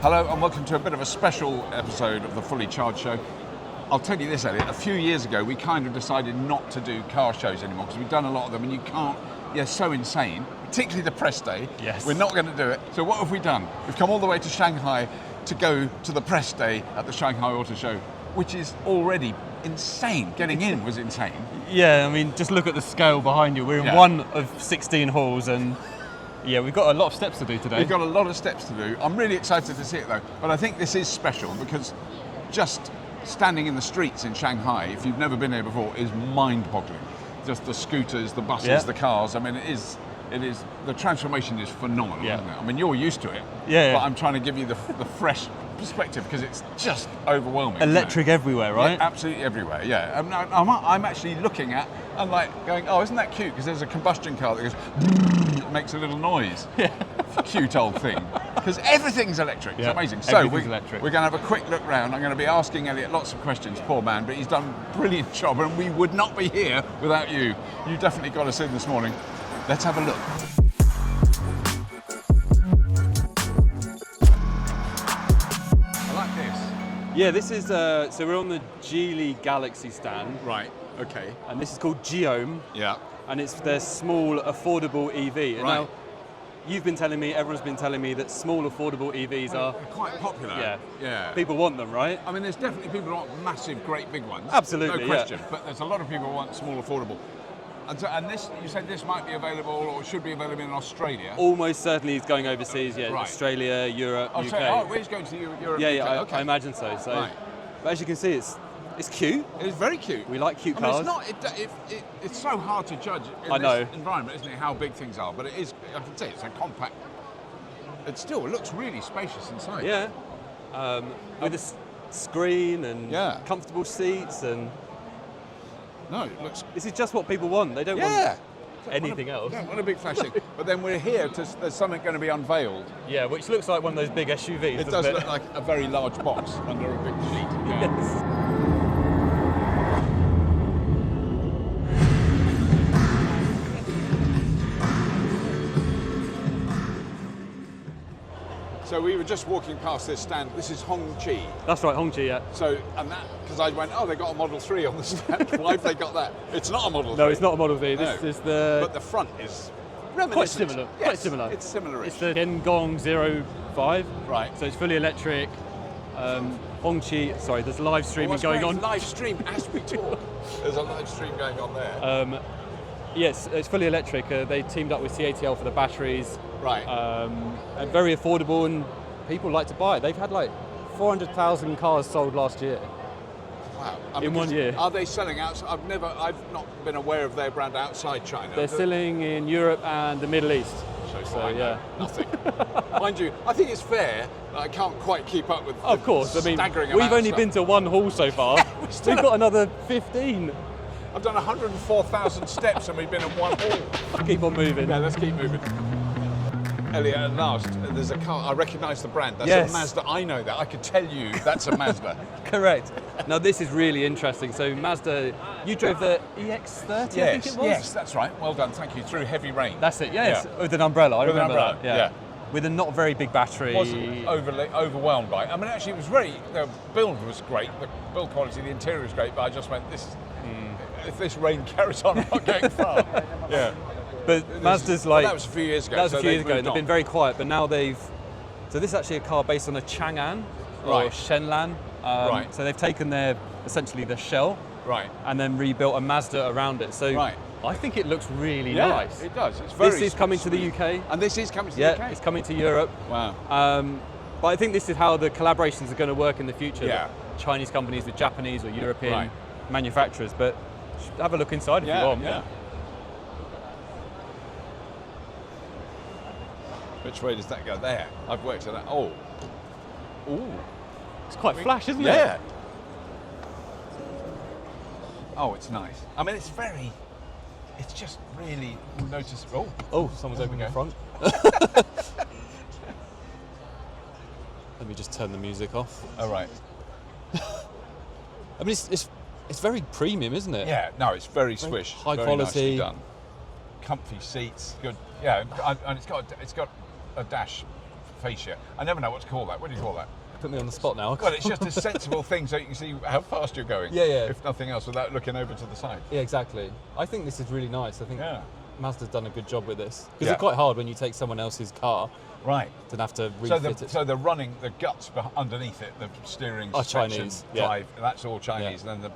Hello and welcome to a bit of a special episode of the Fully Charged Show. I'll tell you this, Elliot, a few years ago we kind of decided not to do car shows anymore because we've done a lot of them and you can't, they're so insane, particularly the press day. Yes. We're not going to do it. So what have we done? We've come all the way to Shanghai to go to the press day at the Shanghai Auto Show, which is already insane. Getting in was insane. Yeah, I mean, just look at the scale behind you. We're in one of 16 halls and yeah, we've got a lot of steps to do today. We've got a lot of steps to do. I'm really excited to see it though, but I think this is special because just standing in the streets in Shanghai, if you've never been here before, is mind-boggling. Just the scooters, the buses, the cars. I mean, it is. The transformation is phenomenal, isn't it? I mean, you're used to it, but I'm trying to give you the fresh perspective because it's just overwhelming. Electric everywhere, right? Yeah, absolutely everywhere. Yeah, I'm actually looking at and like going, oh, isn't that cute? Because there's a combustion car that goes, makes a little noise. Yeah. Cute old thing. Because everything's electric. It's amazing. So we're going to have a quick look round. I'm going to be asking Elliot lots of questions, poor man, but he's done a brilliant job, and we would not be here without you. You definitely got us in this morning. Let's have a look. I like this. Yeah, this is, so we're on the Geely Galaxy stand. Right, okay. And this is called Geome. Yeah. And it's their small, affordable EV. And now, you've been telling me, everyone's been telling me that small, affordable EVs are quite popular. Yeah. People want them, right? I mean, there's definitely people who want massive, great big ones. Absolutely, no question. But there's a lot of people who want small, affordable. And this, you said this might be available or should be available in Australia. Almost certainly it's going overseas, Australia, Europe, UK. Oh, where's going to Europe? Yeah, UK? I imagine so. But as you can see, it's cute. It's very cute. We like cute cars. It's so hard to judge in this environment, isn't it, how big things are, but it is, I can say, it's a compact. It still looks really spacious inside. Yeah, with a screen and comfortable seats and... No, it looks... This is just what people want. They don't want anything else. They don't want a big flash thing. But then we're here, there's something going to be unveiled. Yeah, which looks like one of those big SUVs, It does look like a very large box under a big sheet. Yeah. Yes. So we were just walking past this stand. This is Hongqi. That's right, Hongqi, yeah. So, and that, because I went, oh, they got a Model 3 on the stand. Why have they got that? It's not a Model 3. No, it's not a Model 3. This is the... But the front is quite similar. Yes, quite similar. It's similar-ish. It's the Tiangong 05. Right. So it's fully electric. Hongqi, sorry, there's live streaming going on. Live stream as we talk. There's a live stream going on there. Yes, it's fully electric. They teamed up with CATL for the batteries. Right. And very affordable, and people like to buy it. They've had like 400,000 cars sold last year. Wow. In 1 year. Are they selling out? I've not been aware of their brand outside China. They're selling in Europe and the Middle East. So yeah. Nothing. Mind you, I think it's fair that I can't quite keep up with Of course, I mean, staggering we've amount of only stuff. been to one hall so far. We've got another 15. I've done 104,000 steps and we've been in one hall. Keep on moving. Yeah, let's keep moving. Elliot, at last, there's a car. I recognise the brand. That's a Mazda. I know that. I could tell you that's a Mazda. Correct. Now this is really interesting. So Mazda, you drove the EX30, I think it was? Yes, that's right. Well done, thank you. Through heavy rain. That's it, yes. With an umbrella, I remember that. Yeah. With a not very big battery. Wasn't overwhelmed by it. I mean, actually, it was the build was great. The build quality, the interior was great, but I just went, if this rain carries on, I'm not going far. Yeah. But Mazda's like... that was a few years ago. That was a few years ago, and they've been very quiet, but now they've... So this is actually a car based on a Chang'an, or Shenlan. Right. So they've taken essentially the shell, and then rebuilt a Mazda around it. So I think it looks really nice. It does. It's very This is coming to the UK. And this is coming to the UK? Yeah, it's coming to Europe. Wow. But I think this is how the collaborations are going to work in the future. Yeah. Chinese companies with Japanese or European manufacturers. But have a look inside if you want. Yeah. Which way does that go? There. I've worked it out. Oh. Ooh. It's quite flash, isn't it? Yeah. Oh, it's nice. I mean, it's just really noticeable. Oh, someone's opening the front. Let me just turn the music off. Oh, right. I mean, it's very premium, isn't it? Yeah, no, it's very swish. High very quality. Nicely done. Comfy seats, good. Yeah, and it's got a dash fascia. I never know what to call that. What do you call that? Put me on the spot now. Well, it's just a sensible thing so you can see how fast you're going. Yeah, yeah. If nothing else, without looking over to the side. Yeah, exactly. I think this is really nice. I think Mazda's done a good job with this. Because Yeah. it's quite hard when you take someone else's car Right. to have to refit it. So they're running the guts underneath it, the steering, Are suspension, Chinese, yeah. drive, that's all Chinese, Yeah. and then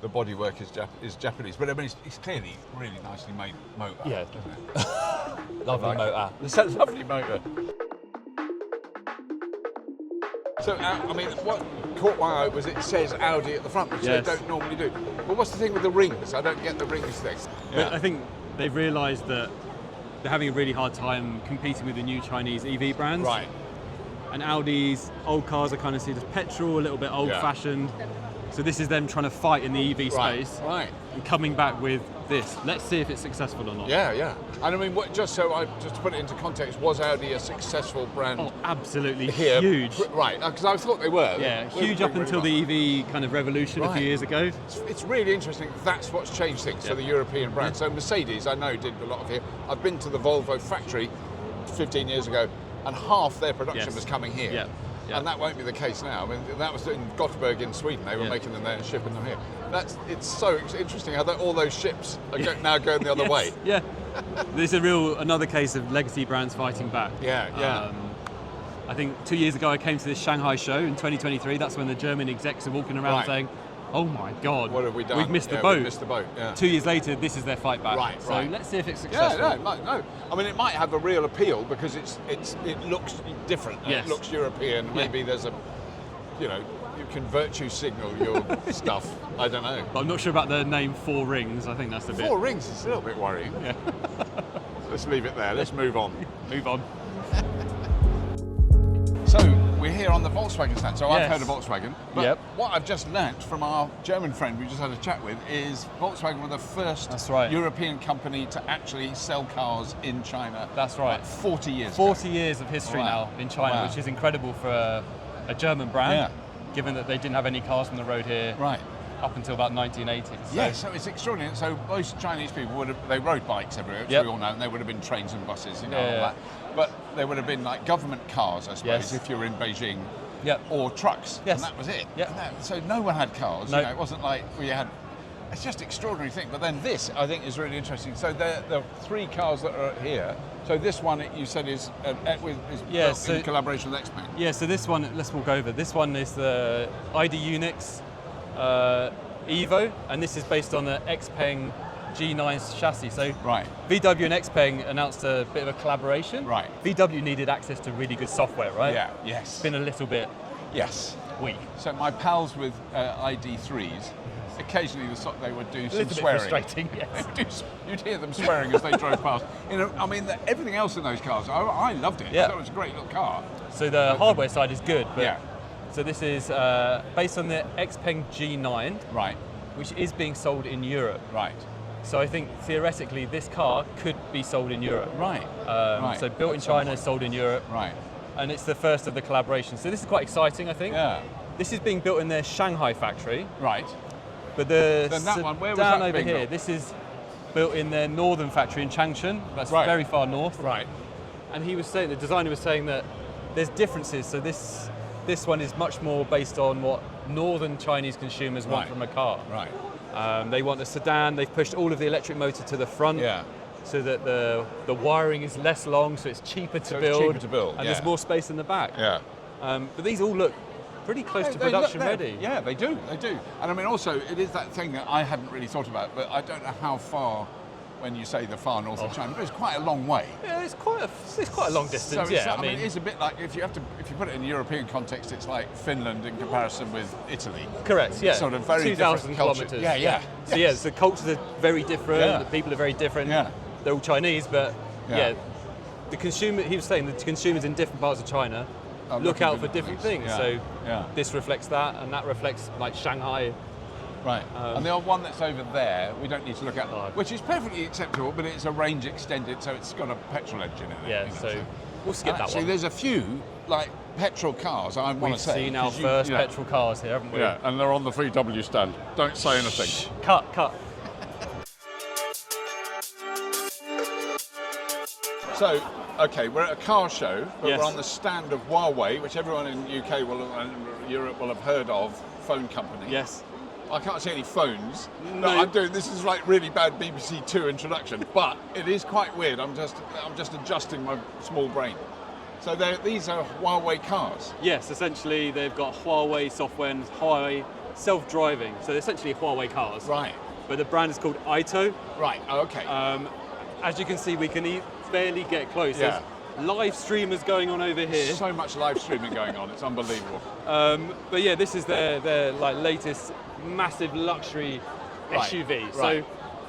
the bodywork is Japanese. But I mean, it's clearly really nicely made motor. Yeah. Isn't it? Lovely motor. It's a lovely motor. So, I mean, what caught my eye was it says Audi at the front, which Yes. they don't normally do. Well, what's the thing with the rings? I don't get the rings thing. But I think they've realised that they're having a really hard time competing with the new Chinese EV brands. Right. And Audi's old cars are kind of seen as petrol, a little bit old-fashioned. So this is them trying to fight in the EV space Right. and coming back with this. Let's see if it's successful or not. Yeah, yeah. And I mean, just to put it into context, was Audi a successful brand? Oh, absolutely Here, huge. Right, because I thought they were. Yeah, We're huge up doing until really the EV kind of revolution a Right. few years ago. It's really interesting. That's what's changed things for the European brands. So Mercedes, I know, did a lot of here. I've been to the Volvo factory 15 years ago, and half their production Yes. was coming here. Yeah. Yeah. And that won't be the case now. I mean, that was in Gothenburg in Sweden. They were Yeah. making them there and shipping them here. It's so interesting how all those ships are now going the other way. Yeah. This is another case of legacy brands fighting back. Yeah, yeah. I think 2 years ago I came to this Shanghai show in 2023. That's when the German execs are walking around Right. saying, "Oh my God, What have we done? We've missed the Yeah, boat." we've missed the boat. Yeah. 2 years later, this is their fight back. Right, so right. let's see if it's Yeah, successful. no. I mean, it might have a real appeal because it looks different. Yes. It looks European. Maybe there's you can virtue signal your stuff. I don't know. But I'm not sure about the name Four Rings. I think that's a bit. 4 rings is a little bit worrying. Yeah. Let's leave it there. Let's move on. Move on. So we're here on the Volkswagen stand. So I've Yes. heard of Volkswagen. But Yep. what I've just learnt from our German friend we just had a chat with is Volkswagen were the first That's right. European company to actually sell cars in China. That's right. Like 40 years 40 years of history Wow. now in China, Wow. which is incredible for a German brand, Yeah. given that they didn't have any cars on the road here Right. up until about 1980. So Yeah, so it's extraordinary. So most Chinese people they rode bikes everywhere, which Yep. we all know, and they would have been trains and buses, Yeah, all yeah. that. But there would have been like government cars, I suppose, Yes. if you were in Beijing, Yep. or trucks, Yes. and that was it. Yep. And so no one had cars. No. It wasn't like we had. It's just an extraordinary thing. But then this, I think, is really interesting. So there are 3 cars that are here. So this one you said is Yeah, built so- in collaboration with XPeng. Yeah, so this one, let's walk over. This one is the ID Unix Evo, and this is based on the XPeng G9 chassis. So Right. VW and XPeng announced a bit of a collaboration. Right. VW needed access to really good software, right? Yeah. Yes. It's been a little bit Yes. weak. So my pals with ID3s, occasionally they would do A some little bit swearing. frustrating, yes. You'd hear them swearing as they drove past. I mean, everything else in those cars, I loved it. Yeah. I thought it was a great little car. So the hardware side is good, but Yeah. so this is based on the XPeng G9, Right, which is being sold in Europe. right, So I think theoretically this car could be sold in Europe. right. Right. So built in At some China, point. sold in Europe, Right. and it's the first of the collaborations. So this is quite exciting, I think. Yeah. This is being built in their Shanghai factory, Right. but the Then that one, where was down that over being here, built? this is built in their northern factory in Changchun. That's Right. very far north. Right. And he was saying, the designer was saying that there's differences. So this one is much more based on what northern Chinese consumers want Right. from a car. Right. They want a sedan. They've pushed all of the electric motor to the front, Yeah. so that the wiring is less long, so it's cheaper to So it's build. cheaper to build, and yeah. there's more space in the back. Yeah. But these all look pretty close to They look production there. ready. Yeah, they do. They do. And I mean, also, it is that thing that I hadn't really thought about, but I don't know how far. When you say the far north of China, but it's quite a long way. Yeah, it's quite a long distance. So it's, yeah, I mean, it is a bit like if you put it in European context, it's like Finland in comparison with Italy. correct. Yeah, Sort of very 2,000 different culture. kilometers. Yeah, yeah. So yeah, the cultures are very different. Yeah. The people are very different. Yeah. They're all Chinese, but Yeah. yeah, the consumer. He was saying the consumers in different parts of China Are look looking out for for different different things. things. So Yeah. this reflects that, and that reflects like Shanghai. Right. And the old one that's over there, we don't need to look at, Oh. which is perfectly acceptable, but it's a range extended, so it's got a petrol engine in it. Yeah, you know, so we'll skip that actually, one. there's a few like petrol cars. I want We've to say seen our 'cause you- first yeah. petrol cars here, haven't we? Yeah, and they're on the VW stand. Don't say anything. So, okay, we're at a car show, but Yes. we're on the stand of Huawei, which everyone in the UK and Europe will have heard of, phone company. Yes. I can't see any phones. No. No, I'm doing this is like really bad BBC Two introduction, but it is quite weird. I'm just adjusting my small brain. So these are Huawei cars. Yes, essentially they've got Huawei software and Huawei self-driving. So they're essentially Huawei cars. Right. But the brand is called AITO. Right. Okay. As you can see, we can barely get close. Yeah. There's live streamers going on over here. So much live streaming going on. It's unbelievable. But yeah, this is their like latest massive luxury Right, SUV. right. So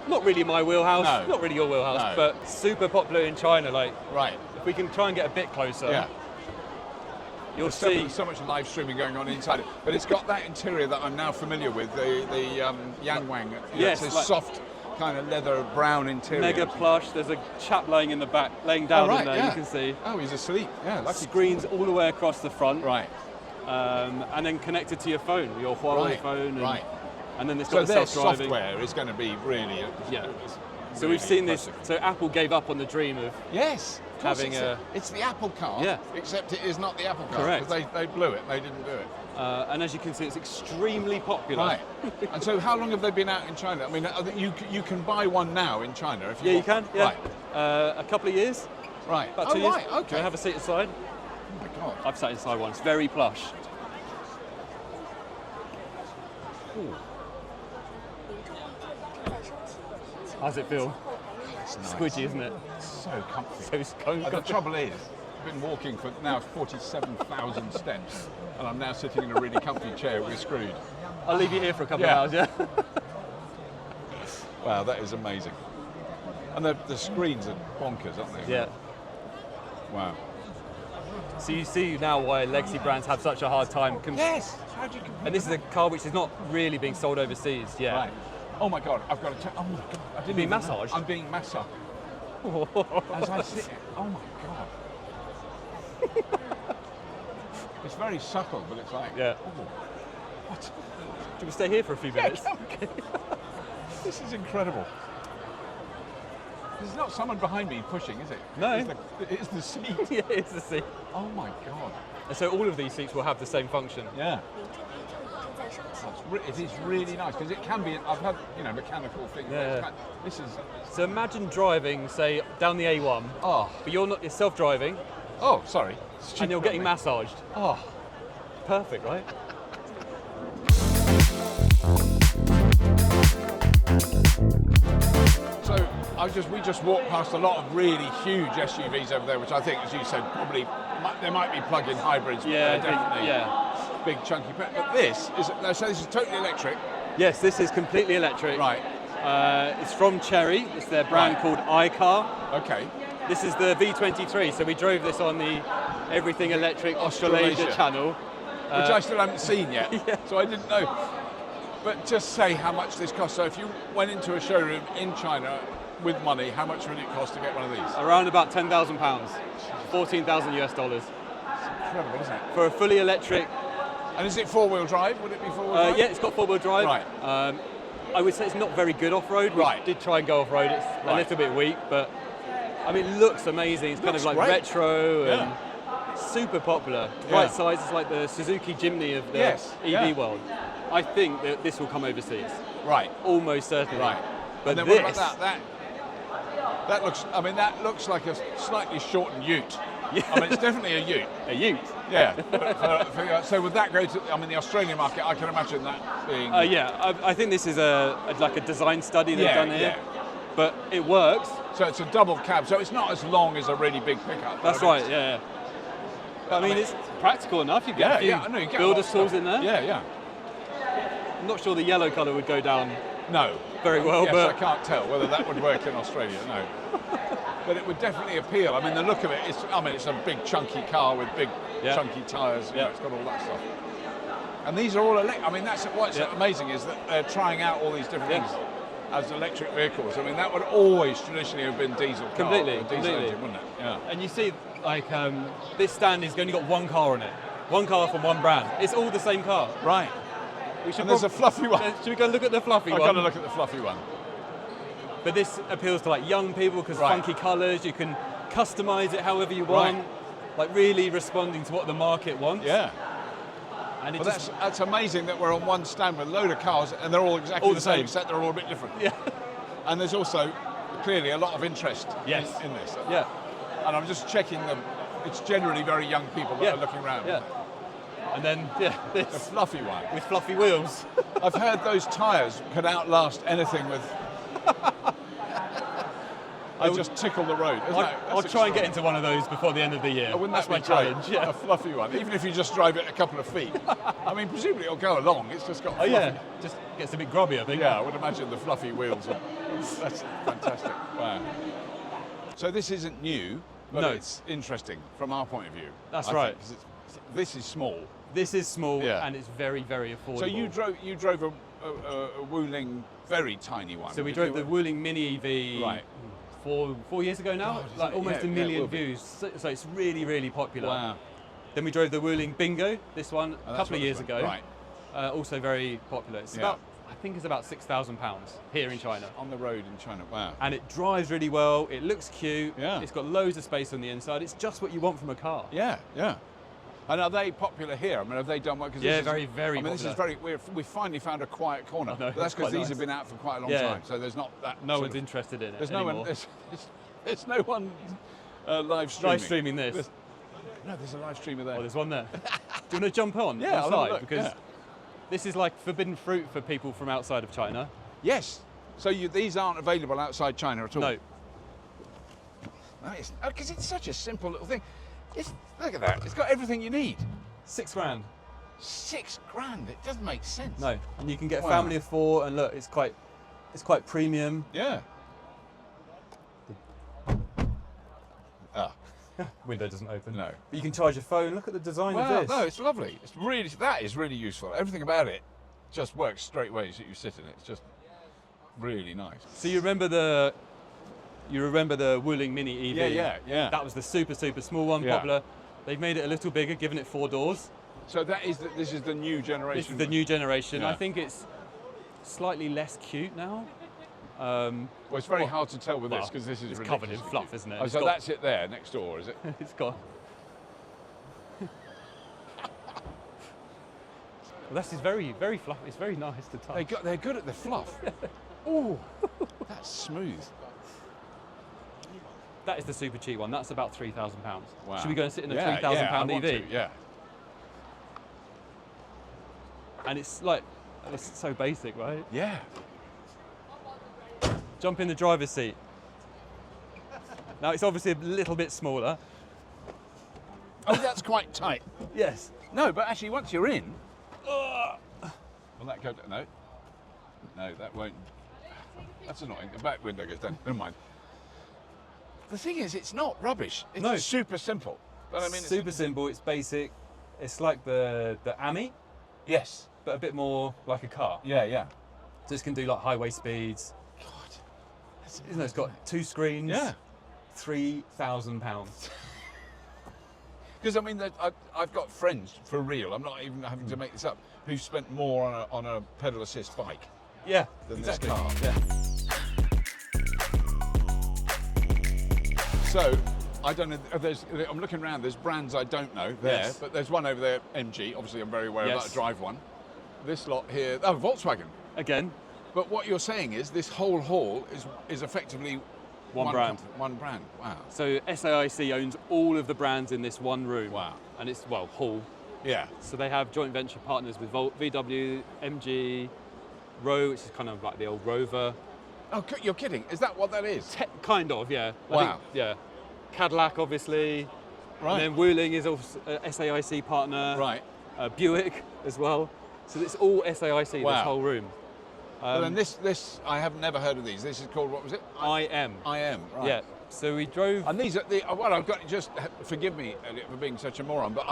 not really my wheelhouse, No. not really your wheelhouse, No. but super popular in China. Like Right. if we can try and get a bit closer, Yeah. you'll There's see. so much live streaming going on inside it, but it's got that interior that I'm now familiar with, the Yangwang. Yes, it's a like- soft kind of leather brown interior. Mega plush. There's a chap laying in the back, laying down in there. yeah. You can see Oh, he's asleep. Yeah, lucky. screens all the way across the front, Right. and then connected to your phone, your Huawei Right, phone, and, right. and then it's So got the their self-driving. software is going to be really. Yeah. So really we've seen this. impressive. So Apple gave up on the dream of Yes. of course Having it's the Apple car. Yeah. Except it is not the Apple car. Correct. Because they blew it. They didn't do it. and as you can see, it's extremely popular. Right. And so, how long have they been out in China? I mean, you can buy one now in China if you Yeah, you want. can. Yeah. Right. A couple of years. Right. About Oh, 2 years. right. Do you Okay. have a seat aside? Oh my God. I've sat inside one. It's very plush. Ooh. How's it feel? It's nice. Squidgy, isn't it? So comfy. So it's comfy. The trouble is, I've been walking for now 47,000 steps, and I'm now sitting in a really comfy chair. We're screwed. I'll leave you here for a couple Yeah. of hours. Yeah. Wow, that is amazing. And the screens are bonkers, aren't they? Yeah. Wow. So you see now why legacy brands have such a hard time. Yes. How do you compare? And this is a car which is not really being sold overseas yet. Right. Oh my God, I've got to tell. Oh my God, I didn't Being even know. massaged? I'm being massaged as I sit here. Oh my God. It's very subtle, but it's like. Yeah. Oh, what? Should we stay here for a few minutes? This is incredible. There's not someone behind me pushing, is it? No. It's the seat. Yeah, it's the seat. Oh my God. And so all of these seats will have the same function. Yeah. It is really nice because it can be. I've had mechanical things. but Yeah. This is. So imagine driving, say, down the A1, Oh. but you're self-driving, Oh, sorry. and you're getting massaged. Oh. Perfect, right? So we just walked past a lot of really huge SUVs over there, which I think, as you said, probably there might be plug-in hybrids. But Yeah, they're I think- definitely yeah. big chunky. But this is so this is totally electric, Yes, this is completely electric. right? It's from Chery. It's their brand Right. called iCar. Okay. This is the V23. So we drove this on the Everything Electric Australasia Australasia. channel. Which I still haven't seen yet, Yeah. so I didn't know. But just say how much this costs. So if you went into a showroom in China with money, how much would it cost to get one of these? Around about £10,000, 14,000 US dollars Incredible, isn't it? for a fully electric. And is it four-wheel drive? Would it be four-wheel drive? Yeah, it's got four-wheel drive. Right. I would say it's not very good off-road. We Right. did try and go off-road. It's a Right. little bit weak, but I mean, it looks amazing. It's kind Looks of like great. retro and Yeah. super popular. Yeah. Right size. It's like the Suzuki Jimny of the Yes, EV yeah. world. I think that this will come overseas. Right. Almost certainly. Right. But And then this, what about that? That looks. I mean, that looks like a slightly shortened Ute. Yeah. I mean, it's definitely a Ute. a Ute. Yeah. So would that go to? I mean, the Australian market. I can imagine that being. Yeah, I think this is like a design study they've Yeah, done here. yeah. But it works. So it's a double cab. So it's not as long as a really big pickup. That's I mean, right. Yeah. But I mean, it's practical enough. You get Yeah, a few yeah. I know you get a lot builder of stuff. tools in there. Yeah, yeah. I'm not sure the yellow colour would go down No. very well, Yes, but I can't tell whether that would work in Australia. No. But it would definitely appeal. I mean, the look of it is. I mean, it's a big chunky car with big Yeah. chunky tyres. You know, Yeah. it's got all that stuff. And these are all electric. I mean, that's what's Yeah. amazing is that they're trying out all these different Yeah. things as electric vehicles. I mean, that would always traditionally have been diesel car, Completely, or a diesel completely. engine, wouldn't it? Yeah. and you see, like this stand has only got one car on it, one car from one brand. It's all the same car. Right. We should And there's a fluffy one. should we go look at the fluffy I've one? got to look at the fluffy one. But this appeals to like young people because Right. funky colours. You can customize it however you want, like really responding to what the market wants. Yeah. And Well, that's amazing that we're on one stand with a load of cars and they're all exactly All the the same, same. except they're all a bit different. Yeah. And there's also clearly a lot of interest Yes. in this. Yeah. And I'm just checking them. It's generally very young people that are looking around. Yeah. And then, The this fluffy one. with fluffy wheels. I've heard those tyres could outlast anything with... They just tickle the road. I'll try and get into one of those before the end of the year. Wouldn't That's that be my great? challenge. Yeah. A fluffy one, even if you just drive it a couple of feet. I mean, presumably it'll go along. It's just got. Oh yeah, just gets a bit grubby, I think. Yeah, I would imagine the fluffy wheels. That's fantastic. Wow. So this isn't new, but No. it's interesting from our point of view. That's I right. think, 'cause this is small. This is small Yeah. and it's very, very affordable. So you drove a Wuling very tiny one. So we did drove you? the Wuling Mini EV Right. 4 years ago now, God, isn't like it? almost Yeah, a yeah, it million will be. views. So it's really, really popular. Wow. Then we drove the Wuling Bingo, this one, Oh, a that's couple what of years this ago. one- Right. Also very popular. It's Yeah. about, I think it's about £6,000 here in China. On the road in China. Wow. And it drives really well, it looks cute, Yeah. it's got loads of space on the inside, it's just what you want from a car. Yeah, yeah. And are they popular here? I mean, have they done well? 'Cause Yeah, this is- very, very I mean, this is popular. very. We finally found a quiet corner. I know, But that's it's because quite these nice. have been out for quite a long Yeah. time. So there's not that. No sort one's of- interested in it There's no anymore. one. There's no one live streaming. Live streaming this. No, there's a live streamer there. Oh, there's one there. Do you want to jump on? Yeah, I'll have a inside? look, Because yeah. this is like forbidden fruit for people from outside of China. Yes. So these aren't available outside China at all. No. Because it's such a simple little thing. Look at that. It's got everything you need. £6,000. £6,000. It doesn't make sense. No. And you can get a Wow. family of 4 and look, it's quite premium. Yeah. Window doesn't open. No. But you can charge your phone. Look at the design Well, of this. no, it's lovely. That is really useful. Everything about it just works straight away as you sit in it. It's just really nice. So you remember the Wuling Mini EV? Yeah. That was the super, super small one, Yeah. popular. They've made it a little bigger, given it 4 doors. So this is the new generation. This is the new generation. Yeah. I think it's slightly less cute now. Well, it's very hard to tell with this well, because this is it's covered in ridiculously fluff, cute. isn't it? Oh, It's so got- that's it there next door, is it? It's got. Well, this is very, very fluffy. It's very nice to touch. They're good at the fluff. Oh, that's smooth. That is the super cheap one. That's about £3,000. Wow. Should we go and sit in a Yeah, £3,000 I want EV? to, yeah. And it's like, it's so basic, right? Yeah. Jump in the driver's seat. Now it's obviously a little bit smaller. Oh, that's quite tight. Yes. No, but actually, once you're in, will that go? No, that won't. That's annoying. The back window goes down. Never mind. The thing is, it's not rubbish. It's No. super simple. But I mean, Super simple. It's basic. It's like the AMI, Yes. but a bit more like a car. Yeah, yeah. So this can do like highway speeds. God. Isn't it? It's got 2 screens. Yeah. £3,000. Because I mean, I've got friends for real. I'm not even having to make this up. Who've spent more on a pedal assist bike Yeah. than Exactly. this car. Yeah. So, I don't know. I'm looking around. There's brands I don't know there, Yes. but there's one over there, MG. Obviously, I'm very aware of Yes. that. I drive one. This lot here, oh, Volkswagen. Again, But what you're saying is this whole hall is effectively One brand. One brand. Wow. so SAIC owns all of the brands in this one room. Wow. And it's, well, hall. Yeah. So they have joint venture partners with VW, MG, Rowe, which is kind of like the old Rover. Oh, you're kidding? Is that what that is? Kind of, yeah. I Wow. think, yeah. Cadillac, obviously. Right. And then Wuling is also a SAIC partner. Right. Buick as well. So it's all SAIC, Wow. this whole room. Well, then this I have never heard of these. This is called, what was it? IM. IM. Right. Yeah. So we drove. And these are well, I've got, just forgive me, Elliot, for being such a moron, but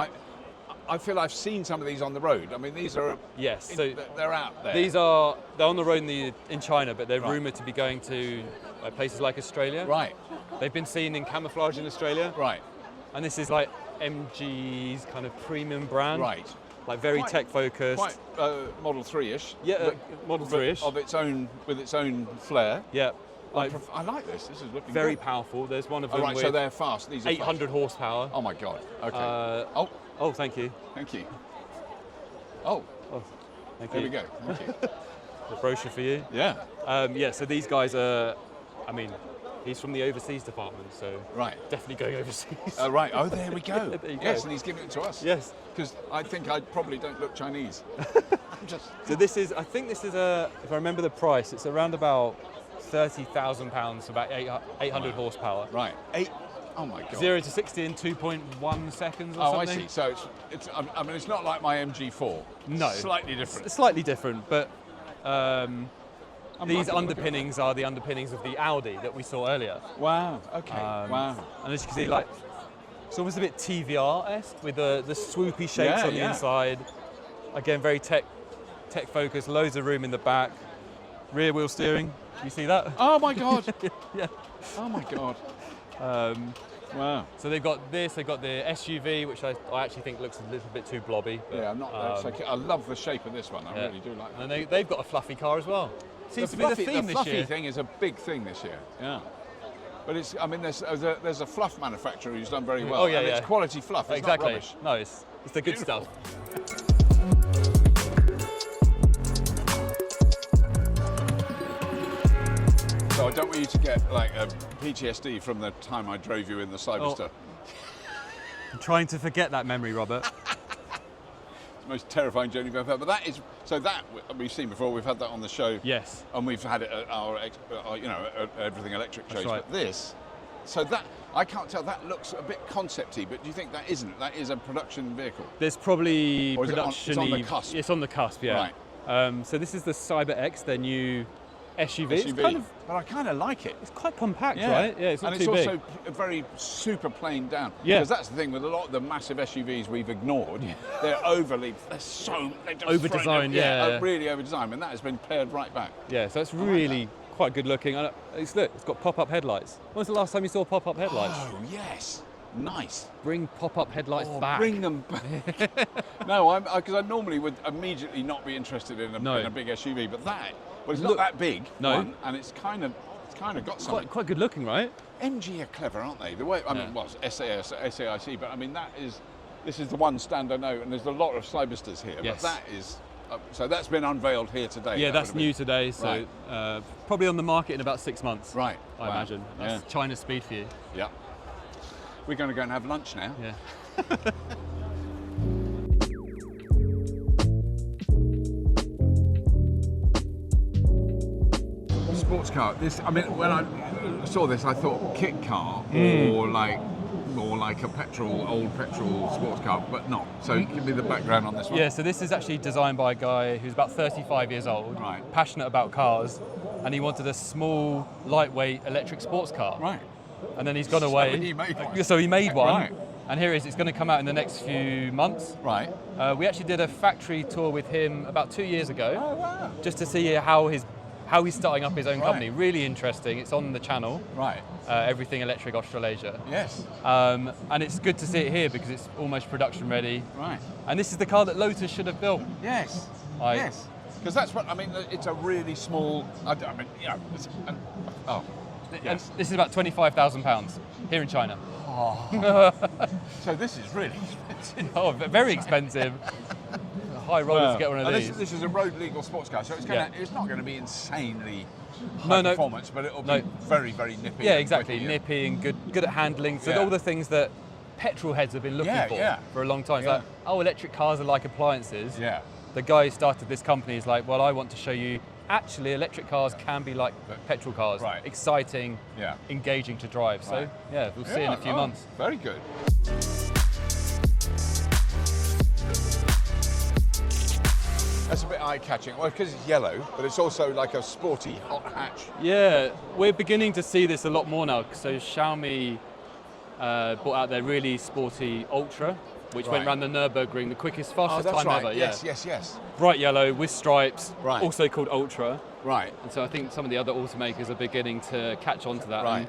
I feel I've seen some of these on the road. I mean, these are Yes. So they're out there. they're on the road in China, but they're Right. rumoured to be going to places like Australia. Right. They've been seen in camouflage in Australia. Right. And this is like MG's kind of premium brand. Right. Like very Quite- tech focused. Quite Model 3-ish. Yeah, but Model 3-ish. of its own, with its own flair. Yeah. Like, I like this. This is looking very good. powerful. There's one of them Right, with so they're fast. These are 800 fast. horsepower. Oh my God. Okay. Oh, thank you. Thank you. Oh, Thank there you. we go. Thank you. The brochure for you. Yeah. Yeah, so these guys are, I mean, he's from the overseas department, so Right. definitely going overseas. Right. Oh, there we go. There you Yes, go. and he's giving it to us. Yes. Because I think I probably don't look Chinese. I'm just. So I think this is if I remember the price, it's around about £30,000, about 800 horsepower. Right. Oh my God. 0 to 60 in 2.1 seconds or Oh, I something. see. So I mean, it's not like my MG4. No. Slightly different. It's slightly different, but these liking the look of it. underpinnings are the underpinnings of the Audi that we saw earlier. Wow. Okay. Wow. And as you can see, like, it's almost a bit TVR-esque with the swoopy shapes Yeah, on the yeah. inside. Again, very tech focused, loads of room in the back. Rear wheel steering, you see that? Oh my God. Yeah. Oh my God. Wow. So they've got this, they've got the SUV, which I actually think looks a little bit too blobby. But, Yeah, I'm not. That's okay. I love the shape of this one. I yeah. really do like that. And they've got a fluffy car as well. Seems to be the theme this fluffy year. thing is a big thing this year. Yeah. But it's. I mean, there's a fluff manufacturer who's done very well. Oh, yeah, and yeah. it's quality fluff. It's Exactly. not rubbish. No, it's the good Beautiful. stuff. So I don't want you to get like a PTSD from the time I drove you in the Cyberster. I'm trying to forget that memory, Robert. It's the most terrifying journey we've ever had. But that is. So that we've seen before. We've had that on the show. Yes. And we've had it at our everything electric shows. right. But this. So that I can't tell. That looks a bit concepty, but do you think that isn't? That is a production vehicle. There's probably Or is it on- production. it's on the cusp? It's on the cusp, yeah. Right. So this is the Cyber X, their new SUV. It's But I kind of like it. it's quite compact, right? Yeah, it's not and too it's big. also very super planed down. Yeah. Because that's the thing with a lot of the massive SUVs we've ignored. They're they're just Over-designed, yeah. really over-designed, and that has been pared right back. Yeah, so it's really quite good looking. And it's got pop-up headlights. When was the last time you saw pop-up headlights? Oh yes, nice. Bring pop-up headlights back. Bring them back. No, because I normally would immediately not be interested in a big SUV, but it's not that big. No. One, and it's kind of got something. Quite good looking, right? MG are clever, aren't they? The way I mean, it's SAIC, but I mean this is the one stand I know, and there's a lot of Cybersters here. Yes. But that is so that's been unveiled here today. Yeah, that that's would have new today, so Right. probably on the market in about 6 months. Right. I Wow. imagine. That's China's speed for you. Yeah. We're going to go and have lunch now. Yeah. Sports car. When I saw this, I thought kit car or like a old petrol sports car, but not. So give me the background on this one. Yeah, so this is actually designed by a guy who's about 35 years old, Right. passionate about cars, and he wanted a small, lightweight electric sports car. Right. And then he's gone away. he made one. So he made one. Right. And here it is. It's going to come out in the next few months. Right. We actually did a factory tour with him about 2 years ago, Oh wow. just to see how he's starting up his own Right. company. Really interesting. It's on the channel. Right. Everything Electric Australasia. Yes. And it's good to see it here because it's almost production ready. Right. And this is the car that Lotus should have built. Yes. Yes. Because that's what I mean. It's a really small. Yes. And this is about £25,000 here in China. So this is really expensive. Oh, very expensive. High rollers to get one of And these. This is a road legal sports car, so it's not going to be insanely No, high performance, but it'll be very, very nippy. Yeah, and exactly. quicky. Nippy and good at handling. So Yeah. all the things that petrol heads have been looking for a long time. It's Yeah. like, oh, electric cars are like appliances. Yeah. The guy who started this company is like, well, I want to show you actually electric cars can be like petrol cars. Right. Exciting, Yeah. engaging to drive. So Right. yeah, we'll see in a few months. Very good. That's a bit eye-catching. Well, because it's yellow, but it's also like a sporty hot hatch. Yeah, we're beginning to see this a lot more now. So Xiaomi brought out their really sporty Ultra, which went Right. around the Nürburgring, the quickest, fastest time ever. Yes, Yeah. yes. Bright yellow with stripes, Right. also called Ultra. Right. And so I think some of the other automakers are beginning to catch on to that. Right. And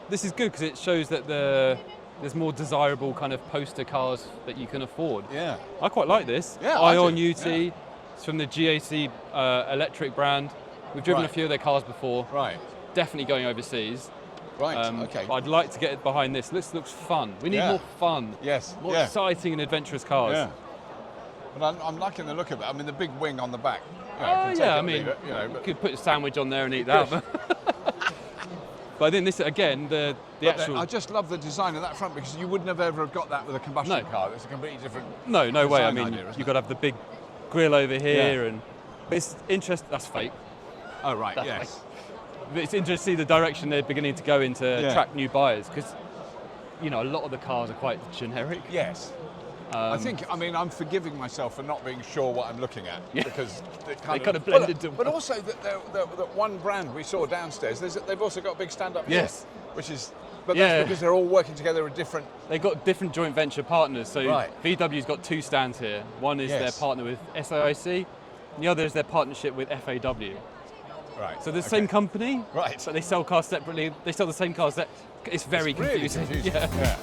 this is good because it shows that there's more desirable kind of poster cars that you can afford. Yeah. I quite like this. Yeah, I ION do, UT, it's from the GAC electric brand. We've driven Right. a few of their cars before. Right. definitely going overseas. Right. Okay. But I'd like to get it behind this. This looks fun. We need more fun. Yes. More exciting and adventurous cars. Yeah. But I'm liking the look of it. I mean, the big wing on the back. I mean, you could put a sandwich on there and eat that. But I think this, again, the actual... I just love the design of that front, because you wouldn't have ever got that with a combustion car. It's a completely different No way. I mean, idea, you've got to have the big grille over here. And but it's interesting. That's fake. Oh, right, That's yes. But it's interesting to see the direction they're beginning to go in to attract new buyers, because, you know, a lot of the cars are quite generic. Yes. I mean, I'm forgiving myself for not being sure what I'm looking at, because they kind of blend into. But also that one brand we saw downstairs, they've also got a big stand-up here, which is, but that's because they're all working together with different. They've got different joint venture partners. So VW's got 2 stands here. One is their partner with SAIC, and the other is their partnership with FAW. Right. So the same company, right? But they sell cars separately. They sell the same cars. It's very confusing. Really confusing. Yeah.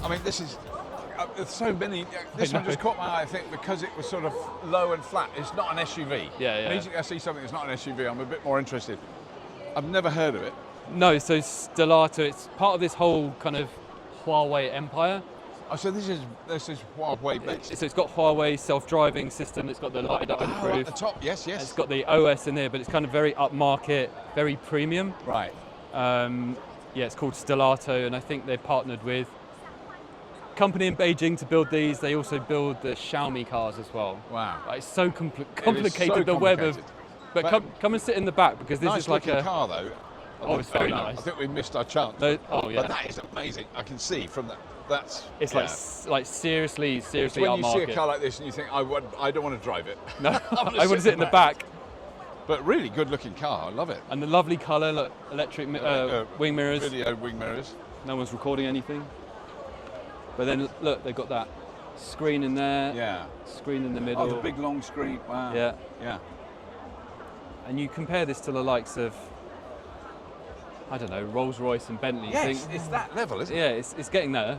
I mean, this is there's so many. This one just caught my eye, I think, because it was sort of low and flat. It's not an SUV. Immediately I see something that's not an SUV, I'm a bit more interested. I've never heard of it. No, so Stelato, it's part of this whole kind of Huawei empire. Oh, so this is Huawei based. So it's got Huawei self-driving system. It's got the lighted up and at the top, yes. It's got the OS in there, but it's kind of very upmarket, very premium. Right. It's called Stelato, and I think they partnered with a company in Beijing to build these. They also build the Xiaomi cars as well. Wow. It's so complicated, it is so the web of. But come and sit in the back, because this is like a car though. It's very nice. I think we missed our chance. But that is amazing. I can see from that. It's like seriously it's when upmarket. you see a car like this and you think, I don't want to drive it. No, I want to sit in the back. But really good looking car, I love it. And the lovely colour, look, electric wing mirrors. Video wing mirrors. No one's recording anything. But then look, they've got that screen in there. Yeah. Screen in the middle. Oh, the big long screen. Wow. Yeah. Yeah. And you compare this to the likes of, I don't know, Rolls-Royce and Bentley. Yes, it's that level, isn't it? Yeah, it's getting there.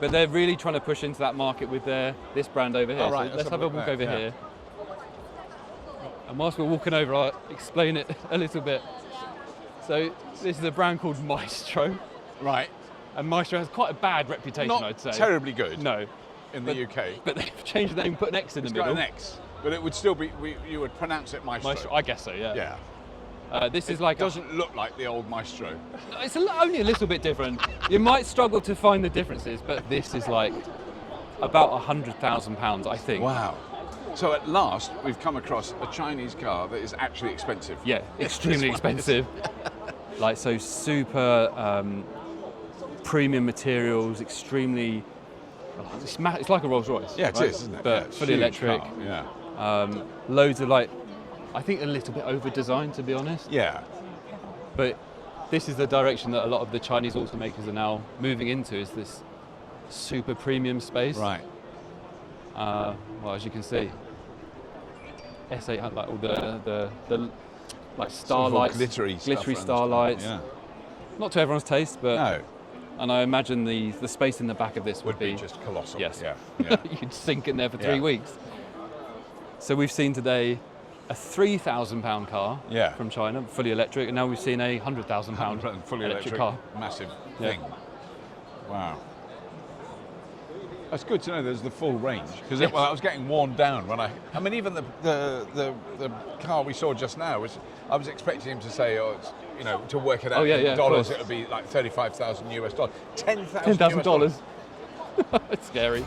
But they're really trying to push into that market with this brand over here. Oh, right. So let's have a walk over here. And whilst we're walking over, I'll explain it a little bit. So this is a brand called Maextro. Right. And Maextro has quite a bad reputation, I'd say. Not terribly good. No. In the UK. But they've changed the name and put an X in the middle. It's got an X. But it would still be, you would pronounce it Maextro. I guess so, yeah. Yeah. This is like doesn't look like the old Maextro. It's only a little bit different. You might struggle to find the differences, but this is like about £100,000, I think. Wow. So at last, we've come across a Chinese car that is actually expensive. Yeah, extremely expensive. Like, so super premium materials, extremely. It's like a Rolls Royce. Yeah, it is, isn't it? But fully electric. Car. Yeah. Loads of I think a little bit over-designed, to be honest. Yeah. But this is the direction that a lot of the Chinese automakers are now moving into, is this super premium space. Right. Well, as you can see, S8 had like all the like starlights, glittery starlights. Yeah. Not to everyone's taste, but no. And I imagine the space in the back of this would be just colossal. Yes. Yeah. You'd sink in there for 3 weeks. So we've seen today a £3,000 car from China, fully electric, and now we've seen a £100,000 fully electric car. Massive thing. Wow. That's good to know there's the full range, because I was getting worn down when I mean, even the car we saw just now I was expecting him to say, to work it out in dollars, it would be like $35,000 US. $10,000. It's scary.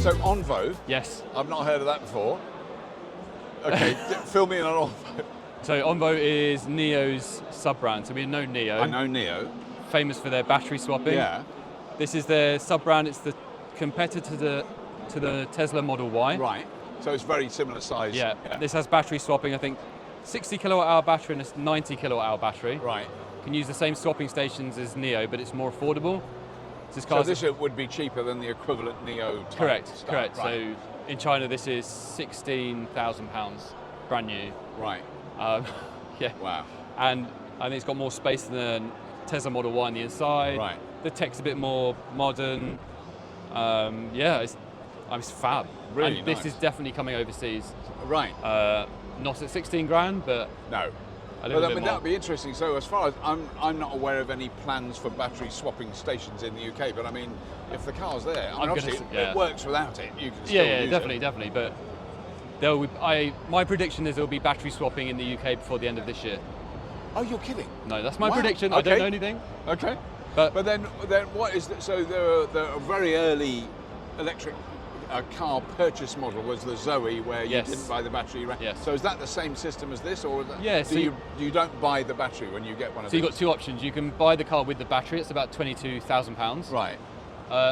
So ONVO. Yes. I've not heard of that before. Okay, fill me in on ONVO. So ONVO is NIO's sub-brand. So we know NIO. I know NIO. Famous for their battery swapping. Yeah. This is their sub-brand. It's the competitor to the Tesla Model Y. Right. So it's very similar size. Yeah. This has battery swapping. I think 60 kilowatt-hour battery and a 90 kilowatt-hour battery. Right. Can use the same swapping stations as NIO, but it's more affordable. So this would be cheaper than the equivalent NIO type Correct. Right. So in China, this is £16,000 brand new. Right. Yeah. Wow. And I think it's got more space than the Tesla Model Y on the inside. Right. The tech's a bit more modern. Yeah, it's fab. Really and nice. This is definitely coming overseas. Right. Not at 16 grand, but No. a little bit more. That would be interesting. So as far as I'm not aware of any plans for battery swapping stations in the UK, but I mean, if the car's there, obviously it works without it. You can still use definitely. But my prediction is there will be battery swapping in the UK before the end of this year. Oh, you're kidding? No, that's my Wow. prediction. Okay. I don't know anything. Okay. But then what is that? So the very early electric car purchase model was the Zoe, where you didn't buy the battery. Yes. So is that the same system as this, or you don't buy the battery when you get one of So these? you've got two options. You can buy the car with the battery. It's about £22,000. Right.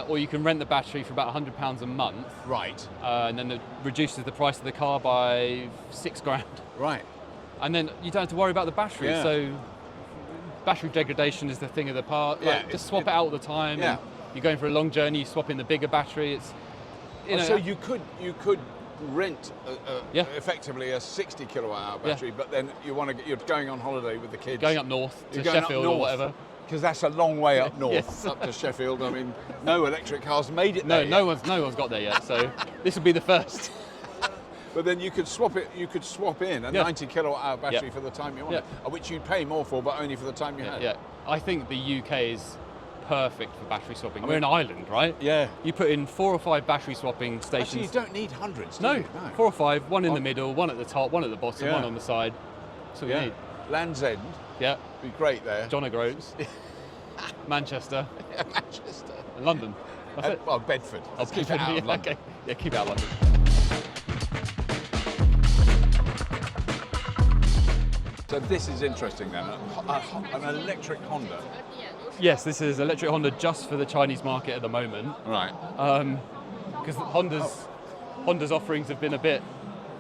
Or you can rent the battery for about £100 a month. Right. And then it reduces the price of the car by £6 grand. Right. And then you don't have to worry about the battery. Yeah. So battery degradation is the thing of the part. Yeah, Like, just swap it out all the time. Yeah. And you're going for a long journey, you swap in the bigger battery. It's So you could rent Yeah. effectively a 60 kilowatt hour battery, but then you're going on holiday with the kids. going up north to You're going up Sheffield or north, whatever. Because that's a long way up north, Yes. up to Sheffield. I mean, no electric cars made it No, there no yet. one's got there yet. So this will be the first. But then you could swap it. You could swap in a 90 kilowatt hour battery Yeah. for the time you want, Yeah. which you'd pay more for, but only for the time you had. Yeah, I think the UK is perfect for battery swapping. We're an island, right? Yeah. You put in 4 or 5 battery swapping stations. Actually, you don't need hundreds. Do No, you? 4 or 5. One in the middle, one at the top, one at the bottom, Yeah. one on the side. That's what you need. Land's End, Yeah. be great there. John O'Groats, Manchester, Yeah, Manchester. and London. That's it. Well, Bedford. Let's keep it out of Yeah, London. okay. Yeah, keep it out of London. So this is interesting then. An electric Honda. Yes, this is electric Honda just for the Chinese market at the moment. Right. Because Honda's offerings have been a bit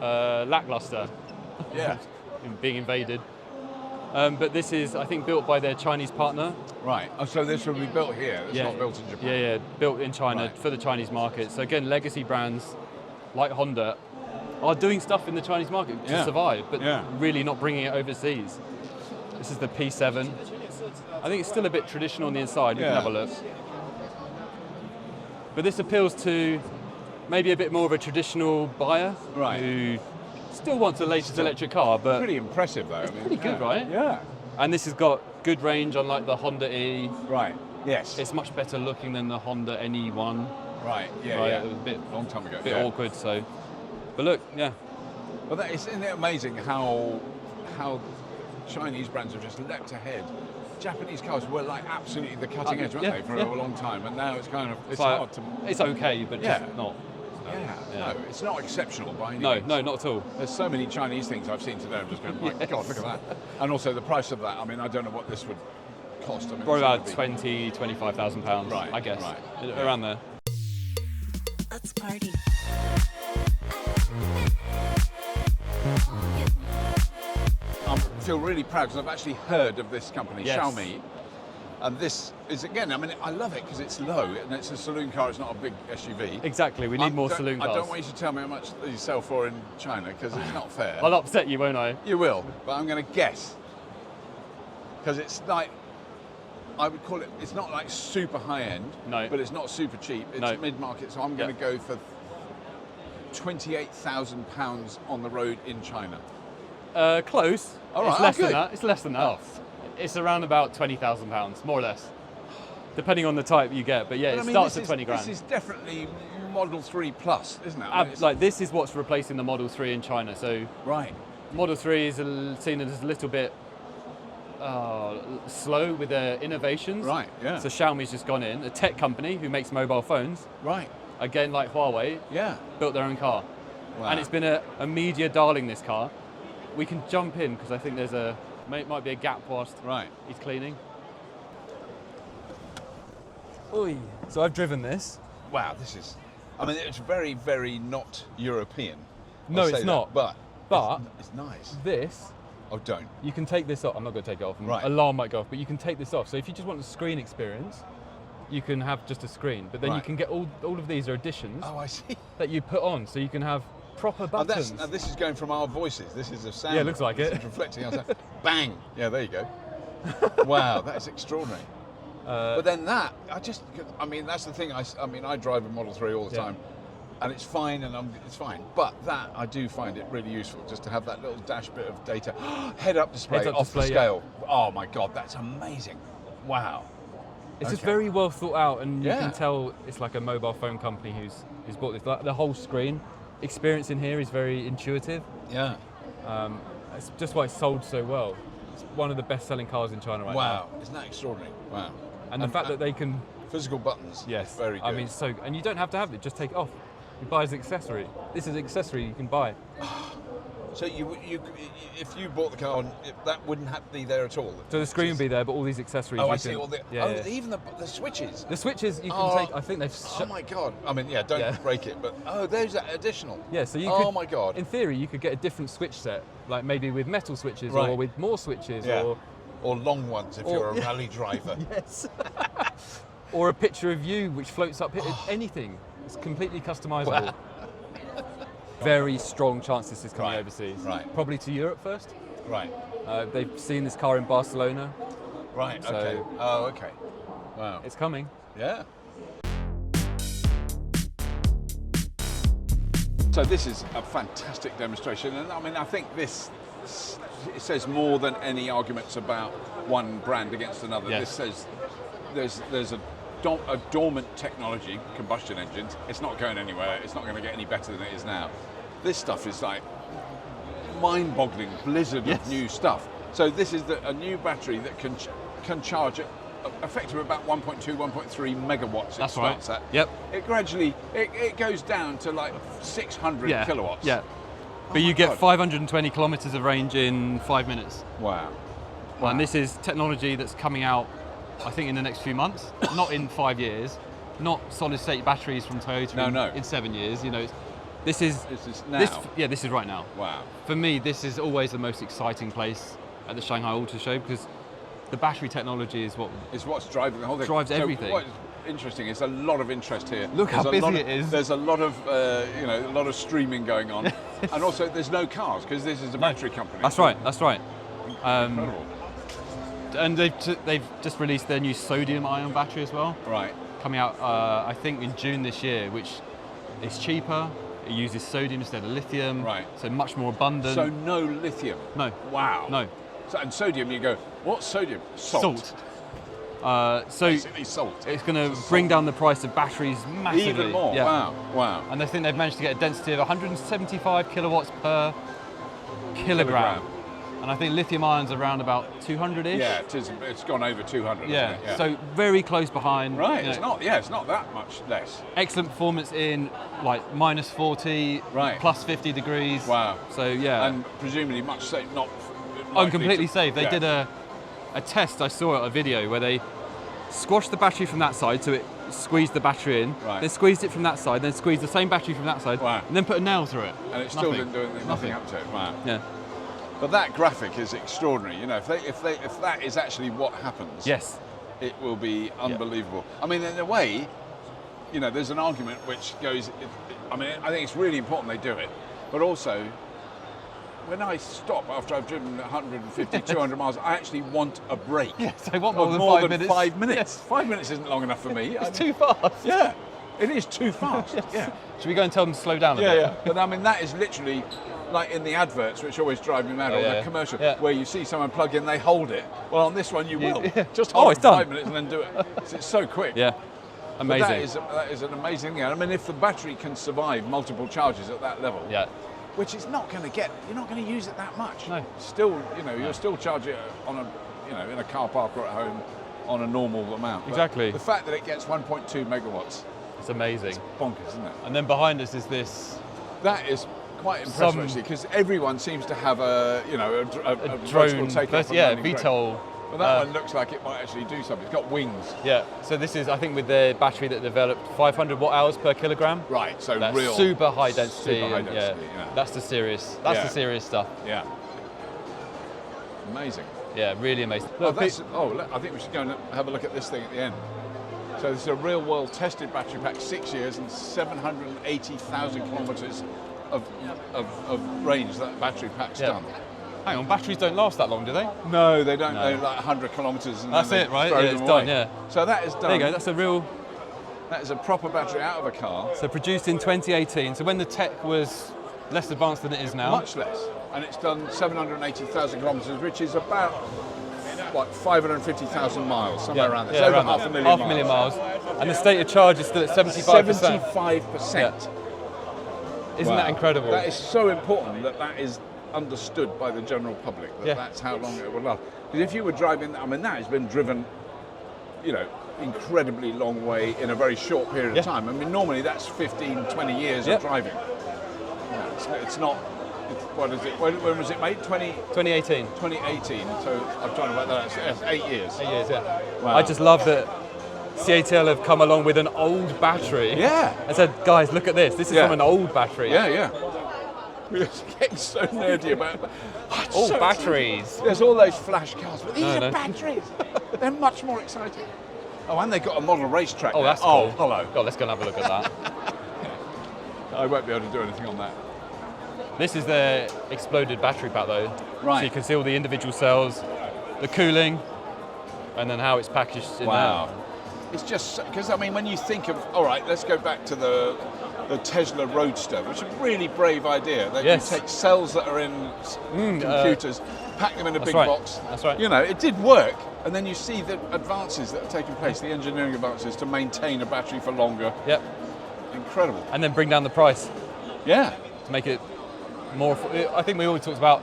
lackluster. Yeah. In being invaded. But this is, I think, built by their Chinese partner. Right. Oh, so this will be built here. It's not built in Japan. Yeah, built in China Right. for the Chinese market. So again, legacy brands like Honda are doing stuff in the Chinese market to survive, but really not bringing it overseas. This is the P7. I think it's still a bit traditional on the inside. You can have a look. But this appeals to maybe a bit more of a traditional buyer who still wants the latest electric car, but Pretty impressive though. I mean, pretty good, right? Yeah. And this has got good range, unlike the Honda E. Right. Yes. It's much better looking than the Honda NE1. right. Yeah. Right, Yeah. it was a bit long time ago. bit awkward. So, but look, yeah, Well, isn't it amazing how Chinese brands have just leapt ahead? Japanese cars were like absolutely the cutting edge, weren't they, for a long time, and now it's kind of it's like, hard to. it's okay, but just not. No, it's not exceptional by any No, means. no, not at all. There's so many Chinese things I've seen today. I'm just going, my God, look at that. And also the price of that. I mean, I don't know what this would cost. I mean, Probably it's about gonna be- £25,000, Right, I guess, right. around there. Let's party. I feel really proud because I've actually heard of this company, Yes. Xiaomi. And this is, again, I mean, I love it because it's low and it's a saloon car, it's not a big SUV. Exactly, we need more saloon cars. I don't want you to tell me how much these sell for in China because it's not fair. I'll upset you, won't I? You will, but I'm going to guess. Because it's like, I would call it, it's not like super high end, No. but it's not super cheap. It's No. mid-market, so I'm going to go for £28,000 on the road in China. Close. All right, It's less good. than that. It's less than that. Oh. It's around about £20,000, more or less, depending on the type you get. But yeah, But it I mean, starts this at 20 grand. This is definitely Model 3 Plus, isn't it? I mean, it's- Like this is what's replacing the Model 3 in China. So right. Model 3 is seen as a little bit slow with their innovations. Right, yeah. So Xiaomi's just gone in, a tech company who makes mobile phones, Right. again like Huawei, Yeah. built their own car. Wow. And it's been a media darling, this car. We can jump in because I think there's might be a gap whilst Right. he's cleaning. Oi. So I've driven this. Wow, this is. I mean, it's very, very not European. No, I'll it's say not. That, But it's nice. this, Oh, don't. you can take this off. I'm not going to take it off. Right. Alarm might go off, but you can take this off. So if you just want a screen experience, you can have just a screen. But then you Right. can get all of these are additions Oh, I see. that you put on, so you can have proper Oh, buttons. now this is going from our voices. This is a sound. Yeah, it looks like This it. is reflecting our sound. Bang! Yeah, there you go. Wow, that is extraordinary. But then that, I mean, that's the thing. I mean, I drive a Model 3 all the time, and it's fine, and it's fine. But that, I do find it really useful just to have that little dash bit of data. Head-up display off the scale. Oh my God, that's amazing. Wow. It's just very well thought out, and you can tell it's like a mobile phone company who's bought this. Like, the whole screen experience in here is very intuitive. Yeah. It's just why it's sold so well. It's one of the best-selling cars in China right now. Wow, isn't that extraordinary? Wow. And the fact that they can... Physical buttons. Yes. Very good. I mean, and you don't have to have it, just take it off. You buy as an accessory. This is an accessory you can buy. So if you bought the car, that wouldn't be there at all? So the screen would be there, but all these accessories... Oh, I see. Even the switches? The switches you can take, I think they've... Oh my God. I mean, don't break it, but those are additional. Yeah, so you could... Oh my God. In theory, you could get a different switch set, like maybe with metal switches Right. or with more switches or long ones if you're a rally driver. Yes. Or a picture of you which floats up here. Anything. It's completely customizable. Wow. Very strong chance this is coming overseas. Right. Probably to Europe first. Right. They've seen this car in Barcelona. Right, So- okay. Oh, okay. Wow. It's coming. Yeah. So this is a fantastic demonstration, and I mean, I think this says more than any arguments about one brand against another. Yes. This says there's a dormant technology, combustion engines. It's not going anywhere. It's not going to get any better than it is now. This stuff is like mind-boggling blizzard of new stuff. So this is a new battery that can charge at effectively about 1.2, 1.3 megawatts. That's it starts right. at. Yep. It gradually it goes down to like 600 kilowatts. Yeah. But you get 520 kilometers of range in 5 minutes. Wow. Well, and this is technology that's coming out, I think, in the next few months, not in 5 years, not solid-state batteries from Toyota in 7 years. You know, this is now. This is right now. Wow. For me, this is always the most exciting place at the Shanghai Auto Show because the battery technology is what's driving the whole thing. Drives everything. What's interesting is a lot of interest here. Look how busy it is. There's a lot of a lot of streaming going on, and also there's no cars because this is a battery company. That's right. That's right. Incredible. And they've just released their new sodium-ion battery as well. Right. Coming out, I think, in June this year, which is cheaper. It uses sodium instead of lithium. Right. So much more abundant. So no lithium. No. Wow. No. So, and sodium, you go, what's sodium? Salt. So basically salt. it's going to bring down the price of batteries massively. Even more. Yeah. Wow. Wow. And they think they've managed to get a density of 175 kilowatts per kilogram. And I think lithium ion's around about 200-ish. Yeah, it is. It's gone over 200. Yeah. Isn't it? So very close behind. Right. You It's know, not. Yeah. It's not that much less. excellent performance in like minus 40, Right. plus 50 degrees. Wow. So yeah. And presumably much safe. Not. Completely safe. They did a test. I saw a video where they squashed the battery from that side, so it squeezed the battery in. Right. Then squeezed it from that side. Then squeezed the same battery from that side. Wow. And then put a nail through it. And it still didn't do nothing up to it. Wow. Yeah. But that graphic is extraordinary. You know, if that is actually what happens, Yes. it will be unbelievable. I mean, in a way, you know, there's an argument which goes. I mean, I think it's really important they do it, but also, when I stop after I've driven 150, 200 miles, I actually want a break. Yes, I want of more than 5 minutes. 5 minutes. Yes. 5 minutes isn't long enough for me. It's too fast. Yeah, it is too fast. Yes. Yeah. Should we go and tell them to slow down a Yeah, bit? yeah. But I mean, that is literally like in the adverts, which always drive me mad, or the commercial, where you see someone plug in, they hold it. Well, on this one, you will. Just hold it it's for 5 done. minutes and then do it. It's so quick. Yeah. But Amazing. that is an amazing thing. I mean, if the battery can survive multiple charges at that level, Yeah. which is not going to get, you're not going to use it that much. No. Still, you know, you'll still charge it on a, you know, in a car park or at home on a normal amount. But Exactly. the fact that it gets 1.2 megawatts, It's amazing. bonkers, isn't it? And then behind us is this That is quite impressive, actually, because everyone seems to have a drone. take off and Yeah, landing drone. VTOL. But that one looks like it might actually do something. It's got wings. Yeah. So this is, I think, with the battery that developed 500 watt hours per kilogram. Right. So That's real super high density. Super high and, density. Yeah. That's the serious. That's Yeah. the serious stuff. Yeah. Amazing. Yeah, really amazing. Look, I think we should go and have a look at this thing at the end. So this is a real world tested battery pack, 6 years and 780,000 kilometres of range that battery pack's done. Hang on, batteries don't last that long, do they? No, they don't. No. They're like 100 kilometres. And That's then it, right? throw Yeah, them it's away. done, yeah. So that is done. There you go, that's a real... That is a proper battery out of a car. So produced in 2018, so when the tech was less advanced than it is now. Much less. And it's done 780,000 kilometres, which is about, what, 550,000 miles, somewhere around there. Yeah, It's over around half a that. million miles. And the state of charge is still at 75%. 75%. Yeah. Isn't that incredible? That is so important that is understood by the general public, that that's how long it will last. Because if you were driving, I mean, that has been driven, you know, incredibly long way in a very short period of time. I mean, normally that's 15, 20 years of driving. You know, it's not, what is it, when was it made? 2018. 2018, so I'm trying to work that out, it's 8 years. 8 years, yeah. Wow. I just love that CATL have come along with an old battery. Yeah. And said, guys, look at this. This is from an old battery. Yeah, yeah. We're getting so nerdy about All batteries. There's all those flash cars, but these No, are no. batteries. They're much more exciting. Oh, and they've got a model racetrack. Oh, now. that's Oh, cool. hello. God, let's go and have a look at that. I won't be able to do anything on that. This is their exploded battery pack, though. Right. So you can see all the individual cells, the cooling, and then how it's packaged in Wow. there. It's just, because I mean, when you think of, all right, let's go back to the Tesla Roadster, which is a really brave idea. That you take cells that are in computers, pack them in a big box. That's right. You know, it did work. And then you see the advances that are taking place, the engineering advances to maintain a battery for longer. Yep. Incredible. And then bring down the price Yeah. to make it more. I think we always talked about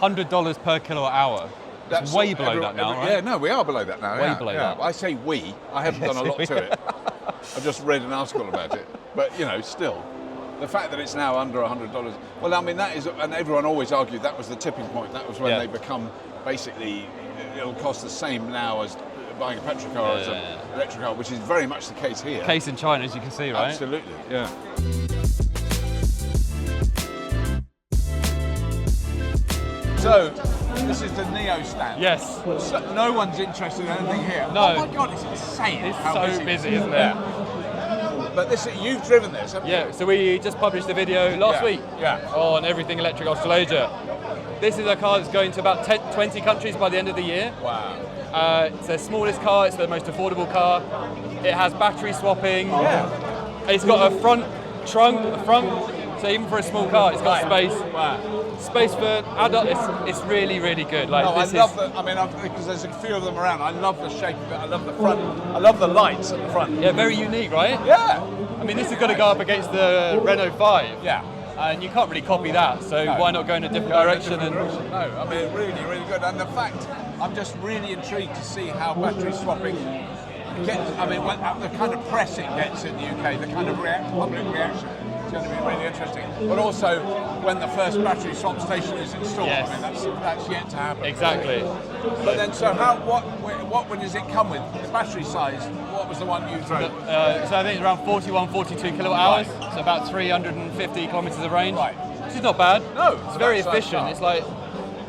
$100 per kilowatt hour. That's way below that now, right? Yeah, no, we are below that now. Way below that. I say we. I haven't done a lot to it. I've just read an article about it. But, you know, still, the fact that it's now under $100, well, I mean, that is, and everyone always argued that was the tipping point. That was when they become, basically, it'll cost the same now as buying a petrol car as an electric car, which is very much the case here. Case in China, as you can see, right? Absolutely, yeah. So, this is the Neo stand. Yes. So, no one's interested in anything here. No. Oh my God, it's insane. It's how so busy, isn't it? Yeah. But this, you've driven this, haven't you? Yeah, so we just published a video last week Yeah. on everything electric Australasia. This is a car that's going to about 20 countries by the end of the year. Wow. It's the smallest car, it's the most affordable car. It has battery swapping. Yeah. It's got a front trunk at the front, so even for a small car, it's got space. Wow. Space for adult, it's really, really good. Like, No, I this love is, the, I mean, because there's a few of them around. I love the shape of it. I love the front. I love the lights at the front. yeah, very unique, right? Yeah. I mean, this is going to go up against the Renault 5. Yeah. And you can't really copy that, so why not go in a different direction? No, I mean, really, really good. And the fact, I'm just really intrigued to see how battery swapping gets, I mean, the kind of press it gets in the UK, the kind of public reaction. It's going to be really interesting. But also, when the first battery swap station is installed, Yes. I mean, that's yet to happen. Exactly. But then, so what one does it come with? The battery size, what was the one you drove? So I think it's around 41, 42 kilowatt hours, so about 350 kilometers of range. Right. Which is not bad. No, It's very that's efficient. fast. It's like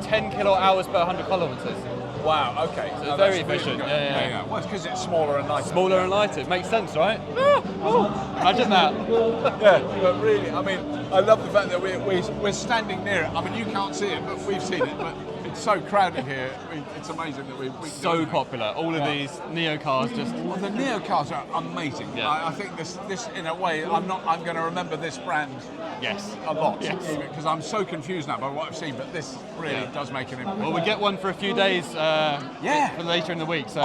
10 kilowatt hours per 100 kilometers. Wow, okay. So it's very efficient. Good. Yeah. Well, it's because it's smaller and lighter. Smaller and lighter. It makes sense, right? Imagine that. Yeah, but really, I mean, I love the fact that we're standing near it. I mean, you can't see it, but we've seen it. But it's so crowded here. It's amazing that we So popular. All of these Neo cars just... Well, the Neo cars are amazing. Yeah. I think this in a way, I'm going to remember this brand Yes. a lot. Yes. Because I'm so confused now by what I've seen. But this really does make an impact. Well, we get one for a few days for later in the week, so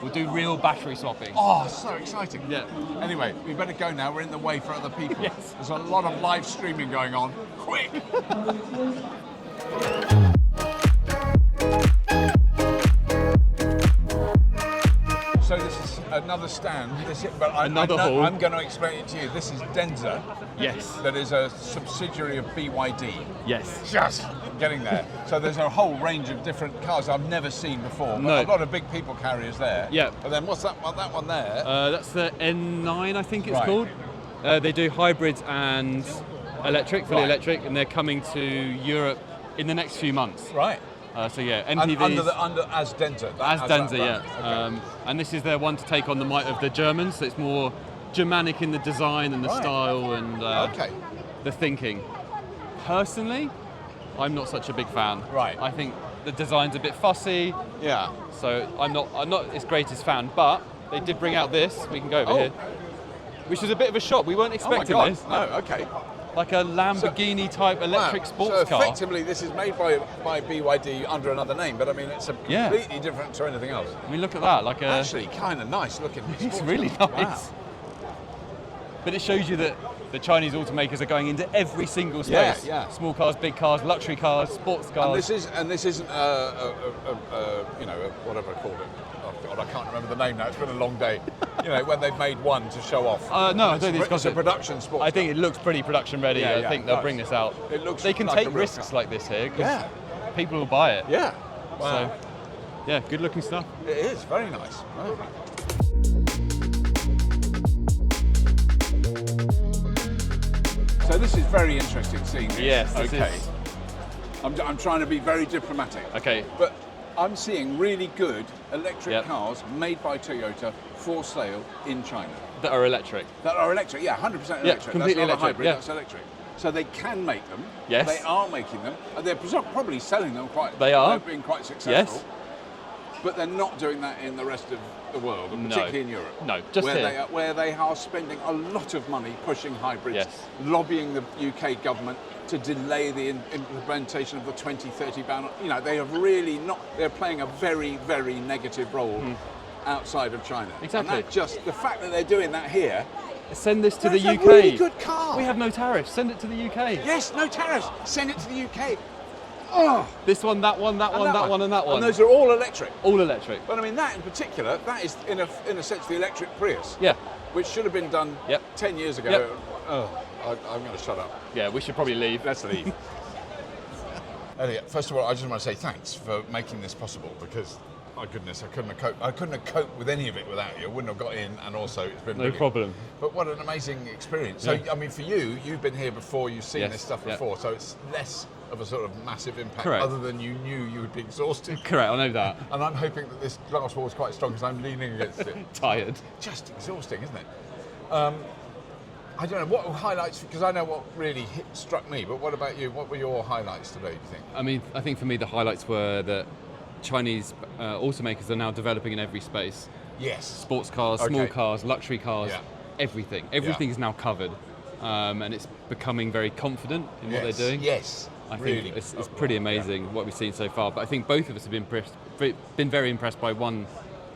we'll do real battery swapping. Oh, so exciting. Yeah. Anyway, we better go now. We're in the way for other people. Yes. There's a lot of live streaming going on. Quick! So this is another stand. Another hall. I'm going to explain it to you. This is Denza. Yes. That is a subsidiary of BYD. Yes. Just getting there. So there's a whole range of different cars I've never seen before. No. A lot of big people carriers there. Yeah. But then what's that one? That one there. That's the N9, I think it's Right. called. They do hybrids and electric, fully electric, and they're coming to Europe in the next few months. Right. So yeah, MPVs. Under as Denza. as Denza, that yeah. brand. Okay. And this is their one to take on the might of the Germans, so it's more Germanic in the design and the Right. style and Okay. the thinking. Personally, I'm not such a big fan. Right. I think the design's a bit fussy. Yeah. So I'm not its greatest fan, but they did bring out this. We can go over here, which is a bit of a shock. We weren't expecting this. No, okay. Like a Lamborghini type electric sports car. So effectively, this is made by BYD under another name, but I mean, it's completely different to anything else. I mean, look at that. Like Actually, kind of nice looking. It's really nice. Wow. But it shows you that the Chinese automakers are going into every single space. Yeah. Small cars, big cars, luxury cars, sports cars. And this isn't whatever I called it. Oh God, I can't remember the name now. It's been a long day. You know, when they've made one to show off. No, I don't think it's a production sports car. I think it looks pretty production ready. I think they'll bring this out. It looks they can like take risks like this here because people will buy it. Yeah. Wow. So, yeah, good looking stuff. It is very nice. Wow. So this is very interesting seeing this. Yes. Okay. I'm trying to be very diplomatic. Okay. But I'm seeing really good electric cars made by Toyota for sale in China. That are electric. That are electric, 100% electric. Yeah, completely that's not electric. a hybrid, that's electric. So they can make them. Yes. They are making them. And they're probably selling them quite. They are. They're being quite successful. Yes. But they're not doing that in the rest of the world, and particularly in Europe. No, just here. Where they are spending a lot of money pushing hybrids, lobbying the UK government to delay the implementation of the 2030 ban. You know, they have really not, they're playing a very, very negative role outside of China. Exactly. And that just, the fact that they're doing that here, send this to the UK. It's a really good car. We have no tariffs. Send it to the UK. Yes, no tariffs. Send it to the UK. Oh. This one, that one, that one, that one, and that one. And those are all electric. All electric. But I mean, that in particular, that is in a sense the electric Prius. Yeah. Which should have been done 10 years ago. Yep. Oh, I'm going to shut up. Yeah, we should probably leave. Let's leave. Elliot, first of all, I just want to say thanks for making this possible because, my goodness, I couldn't have coped with any of it without you. I wouldn't have got in, and also it's been no problem. But what an amazing experience. So, I mean, for you, you've been here before, you've seen this stuff before, so it's less of a sort of massive impact, other than you knew you would be exhausted. Correct, I know that. And I'm hoping that this glass wall is quite strong because I'm leaning against it. Tired. Just exhausting, isn't it? I don't know, what highlights, because I know what really struck me, but what about you? What were your highlights today, do you think? I mean, I think for me the highlights were that Chinese automakers are now developing in every space. Yes. Sports cars, small cars, luxury cars, everything. Everything is now covered. And it's becoming very confident in what they're doing. Yes. I think it's pretty amazing what we've seen so far. But I think both of us have been very impressed by one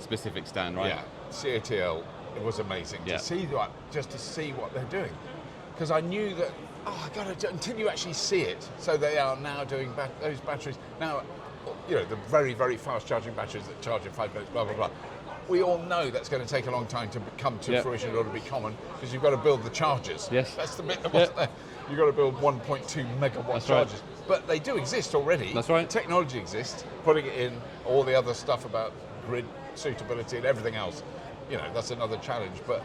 specific stand, right? Yeah, CATL, it was amazing to see that, just to see what they're doing. Because I knew that, until you actually see it. So they are now doing those batteries. Now, you know, the very, very fast charging batteries that charge in 5 minutes, blah, blah, blah. We all know that's going to take a long time to come to fruition in order to be common, because you've got to build the chargers. Yes. That's the bit that wasn't there. You've got to build 1.2 megawatt chargers. Right. But they do exist already. That's right. The technology exists. Putting it in, all the other stuff about grid suitability and everything else, you know, that's another challenge. But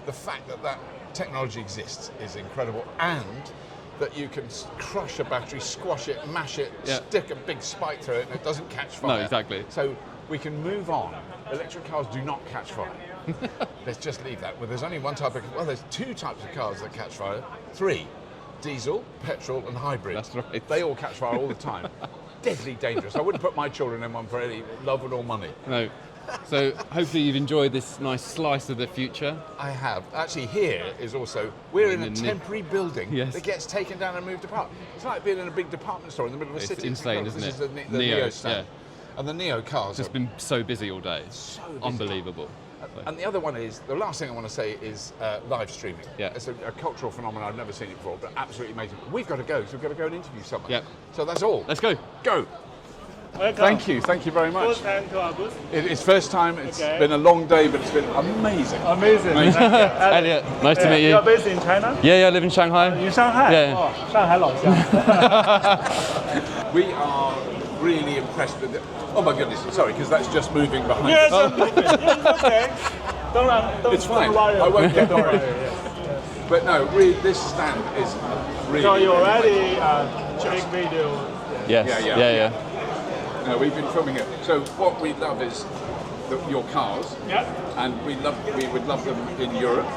the fact that that technology exists is incredible, and that you can crush a battery, squash it, mash it, stick a big spike through it, and it doesn't catch fire. No, exactly. So we can move on. Electric cars do not catch fire. Let's just leave that. Well, there's only one type of, well, there's two types of cars that catch fire. 3, diesel, petrol, and hybrid. That's right. They all catch fire all the time. Deadly dangerous. I wouldn't put my children in one for any love or money. No. So hopefully you've enjoyed this nice slice of the future. I have. Actually, here is also, we're in a temporary building that gets taken down and moved apart. It's like being in a big department store in the middle of a city. It's insane, isn't it? This is the Neo stand. Yeah. And the Neo cars It's been so busy all day. So busy. Unbelievable. And the other one is, the last thing I want to say is live streaming. Yeah. It's a cultural phenomenon, I've never seen it before, but absolutely amazing. We've got to go, so we've got to go and interview someone. Yep. So that's all. Let's go. Go. Welcome. Thank you very much. First time to our booth. It's first time, It's been a long day, but it's been amazing. Amazing. Thank you. Elliot, nice to meet you. You're based in China? Yeah, I live in Shanghai. In Shanghai? Yeah. Oh, Shanghai 老乡. We are really impressed with it. Oh my goodness, sorry, because that's just moving behind Yes, us. it's okay. Don't It's fine. Don't worry. I won't get Don't worry. worried. But no, really, this stand is really... So you really already amazing. make video. Yes. Yeah. No, we've been filming it. So what we love is your cars, Yeah. and we would love them in Europe,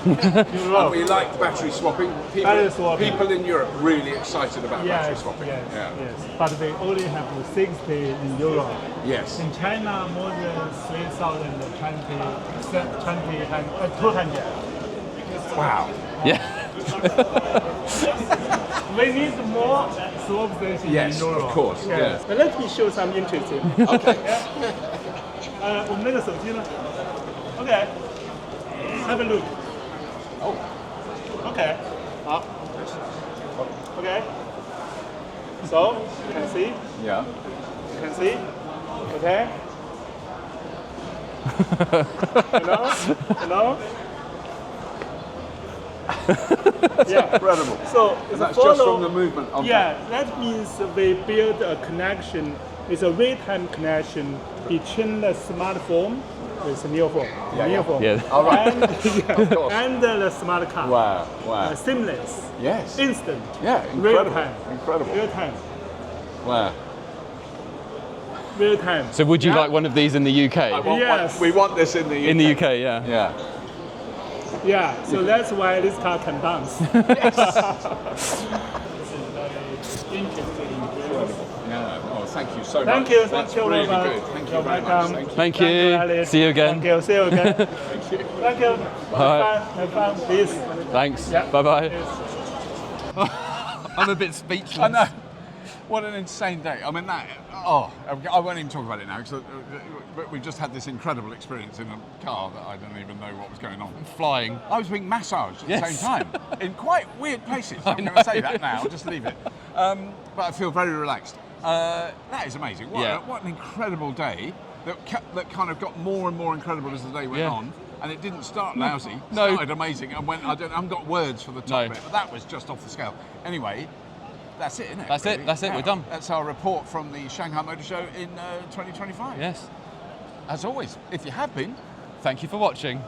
And we like battery swapping. Battery swapping. People in Europe really excited about battery Yes, swapping. yes, Yeah. yes. But they only have 60 in Europe. Yes. In China, more than 200. Wow. Yeah. We need more swap stations Yes, in Europe. of course, yes. But let me show some interesting. Okay. 我们那个手机呢 ？Okay. Have a look. Oh. Okay. 好。Okay. So you can see. Yeah. You can see. Okay. You know. Yeah. Incredible. So it's That's follow, just from the movement of Yeah, that means we build a connection. It's a real-time connection between the smartphone with the new phone. Yeah, New yeah. phone. Yeah. All right. And, course. and the smart car. Wow. Wow. Seamless. Yes. Instant. Yeah. Incredible. Real-time. Incredible. Real-time. Wow. Real-time. So would you Yeah. like one of these in the UK? Yes. We want this in the UK. In the UK, yeah. Yeah. Yeah, so that's why this car can dance. Yeah. Oh, thank you so Thank much. you, That's thank you, really Robert. good. Thank you You're very welcome. much. Thank you. Thank you. Elliot. See you again. Thank you. See you again. Thank you. Thank you. Bye. Have fun, please. Thanks. Yeah. Bye-bye. Yes. I'm a bit speechless. I know. What an insane day. I mean, that, I won't even talk about it now, because we just had this incredible experience in a car that I didn't even know what was going on. Flying. I was being massaged at the Yes. same time, in quite weird places. I'm going to say that now, I'll just leave it. But I feel very relaxed. That is amazing. What an incredible day that kind of got more and more incredible as the day went on. And it didn't start lousy. It started amazing. And I haven't got words for the top bit, but that was just off the scale. Anyway, that's it, isn't it? That's it, we're done. That's our report from the Shanghai Motor Show in 2025. Yes. As always, if you have been, Thank you for watching.